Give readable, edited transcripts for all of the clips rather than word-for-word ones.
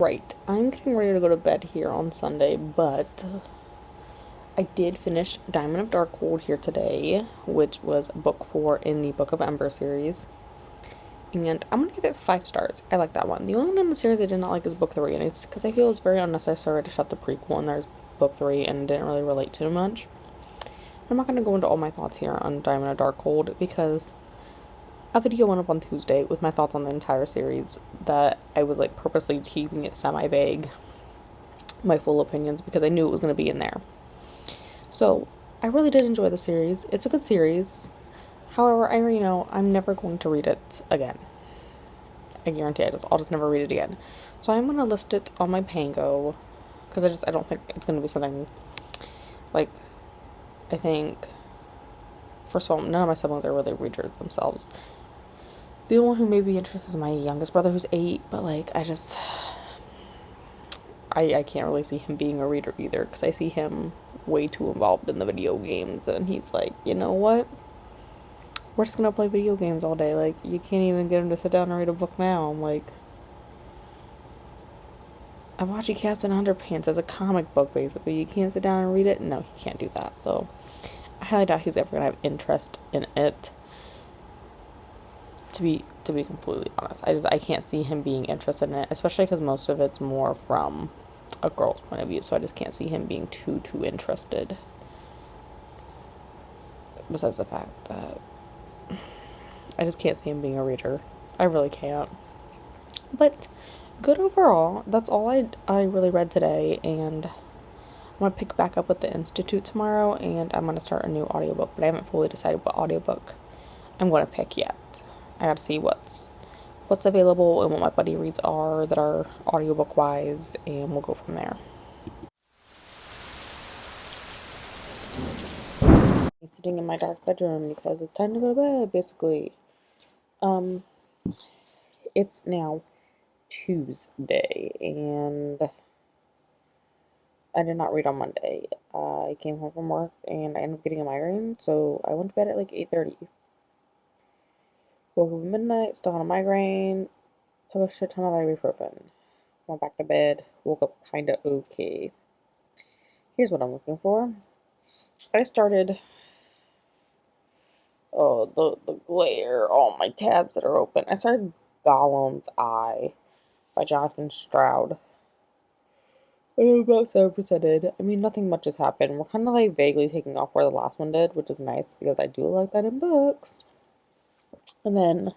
Right, I'm getting ready to go to bed here on Sunday, but I did finish Diamond of Darkhold here today, which was book 4 in the Book of Ember series. And I'm gonna give it 5 stars. I like that one. The only one in the series I did not like is book 3, and it's because I feel it's very unnecessary to shut the prequel and there's book 3 and didn't really relate to much. I'm not gonna go into all my thoughts here on Diamond of Darkhold because a video went up on Tuesday with my thoughts on the entire series that I was like purposely keeping it semi-vague, my full opinions, because I knew it was going to be in there. So I really did enjoy the series. It's a good series. However, I already know I'm never going to read it again. I guarantee I'll just never read it again. So I'm going to list it on my Pango because I don't think it's going to be something like, I think, first of all, none of my siblings are really readers themselves. The only one who may be interested is my youngest brother who's 8, but like I can't really see him being a reader either because I see him way too involved in the video games, and he's like, you know what? We're just gonna play video games all day. Like, you can't even get him to sit down and read a book now. I'm like, I'm watching Captain Underpants as a comic book, basically. You can't sit down and read it? No, he can't do that. So, I highly doubt he's ever gonna have interest in it. To be completely honest, I can't see him being interested in it, especially because most of it's more from a girl's point of view, so I just can't see him being too interested. Besides the fact that I just can't see him being a reader. I really can't. But good overall. That's all I really read today, and I'm gonna pick back up with the Institute tomorrow, and I'm gonna start a new audiobook, but I haven't fully decided what audiobook I'm gonna pick yet. I gotta see what's available and what my buddy reads are that are audiobook wise, and we'll go from there. I'm sitting in my dark bedroom because it's time to go to bed, basically. It's now Tuesday, and I did not read on Monday. I came home from work and I ended up getting a migraine, so I went to bed at like 8:30. Woke up at midnight, still had a migraine, took a shit ton of ibuprofen. Went back to bed, woke up kinda okay. Here's what I'm looking for. I started, oh, the glare, all my tabs that are open. I started Gollum's Eye by Jonathan Stroud. I'm about 7% in. I mean, nothing much has happened. We're kind of like vaguely taking off where the last one did, which is nice because I do like that in books. And then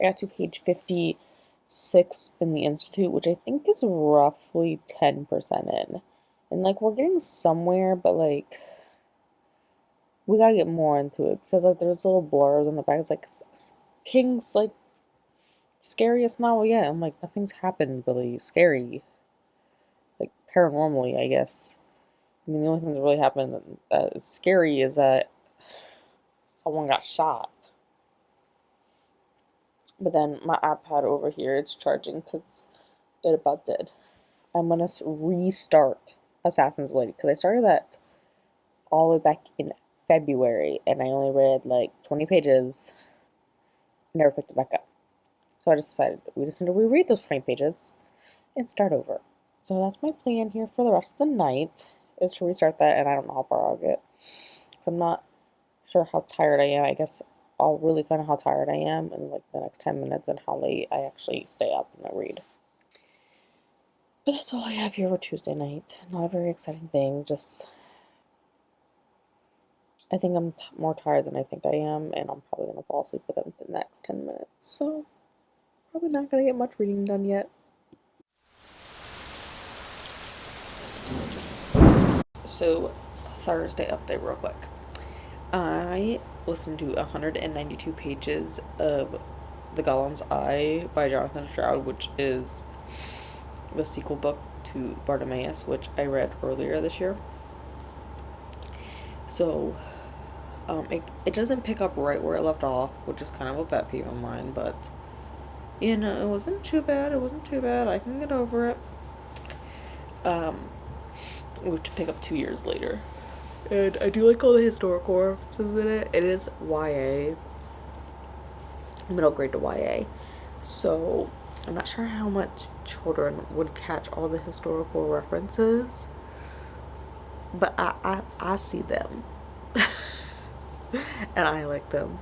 I got to page 56 in the Institute, which I think is roughly 10% in. And like, we're getting somewhere, but like, we gotta get more into it because like, there's little blurs on the back. It's like, King's like, scariest novel yet. I'm like, nothing's happened really scary. Like, paranormally, I guess. I mean, the only thing that's really happened that is scary is that someone got shot. But then my iPad over here, it's charging because it about did. I'm gonna restart Assassin's Blade because I started that all the way back in February and I only read like 20 pages. Never picked it back up. So I just decided we just need to reread those 20 pages and start over. So that's my plan here for the rest of the night, is to restart that, and I don't know how far I'll get. Because I'm not sure how tired I am. I guess I'll really find out how tired I am in like the next 10 minutes and how late I actually stay up and I read. But that's all I have here for Tuesday night. Not a very exciting thing, just I think I'm more tired than I think I am, and I'm probably going to fall asleep within the next 10 minutes. So, probably not going to get much reading done yet. So, Thursday update real quick. I listened to 192 pages of The Gollum's Eye by Jonathan Stroud, which is the sequel book to Bartimaeus, which I read earlier this year. So, it doesn't pick up right where it left off, which is kind of a pet peeve of mine, but, you know, it wasn't too bad. I can get over it. We have to pick up 2 years later. And I do like all the historical references in it. It is YA. Middle grade to YA. So, I'm not sure how much children would catch all the historical references, but I see them. And I like them.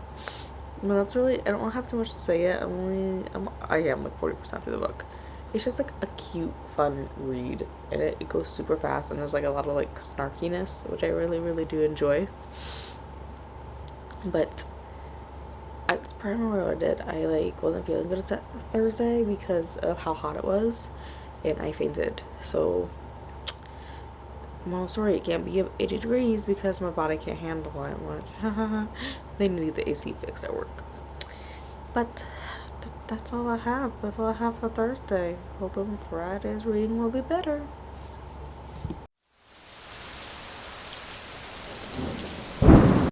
But that's really, I don't have too much to say yet. I am like 40% through the book. It's just like a cute, fun read, and it goes super fast, and there's like a lot of like snarkiness, which I really, really do enjoy. But it's probably what I did. I like wasn't feeling good Thursday because of how hot it was, and I fainted. So, moral story, it can't be 80 degrees because my body can't handle it. I'm like, haha, they need the AC fixed at work. But that's all I have. That's all I have for Thursday. Hoping Friday's reading will be better.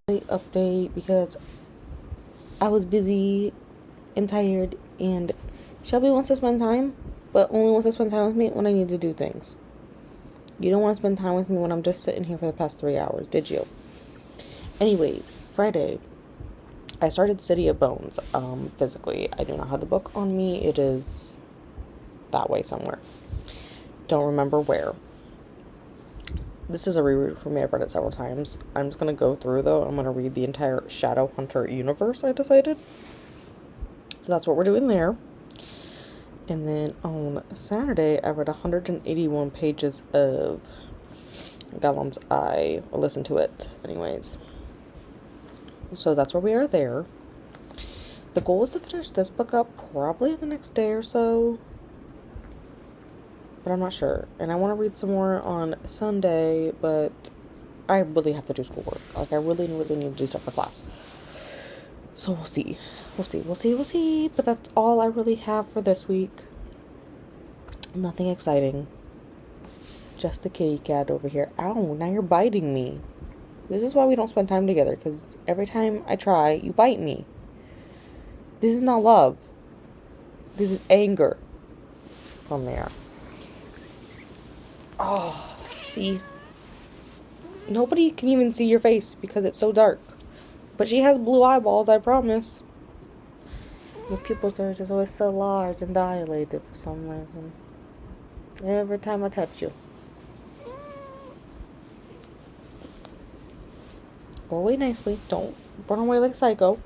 Update because I was busy and tired, and Shelby wants to spend time, but only wants to spend time with me when I need to do things. You don't want to spend time with me when I'm just sitting here for the past 3 hours, did you? Anyways, Friday, I started City of Bones, physically. I do not have the book on me. It is that way somewhere. Don't remember where. This is a reread for me. I've read it several times. I'm just going to go through, though. I'm going to read the entire Shadowhunter universe, I decided. So that's what we're doing there. And then on Saturday, I read 181 pages of Gollum's Eye. I listened to it anyways. So that's where we are there. The goal is to finish this book up probably the next day or so, but I'm not sure. And I want to read some more on Sunday, but I really have to do schoolwork. Like, I really, really need to do stuff for class. So we'll see. We'll see. But that's all I really have for this week. Nothing exciting. Just the kitty cat over here. Ow, now you're biting me. This is why we don't spend time together, because every time I try, you bite me. This is not love. This is anger. From there. Oh, see? Nobody can even see your face because it's so dark. But she has blue eyeballs, I promise. Your pupils are just always so large and dilated for some reason. Every time I touch you. Go away nicely. Don't run away like a psycho.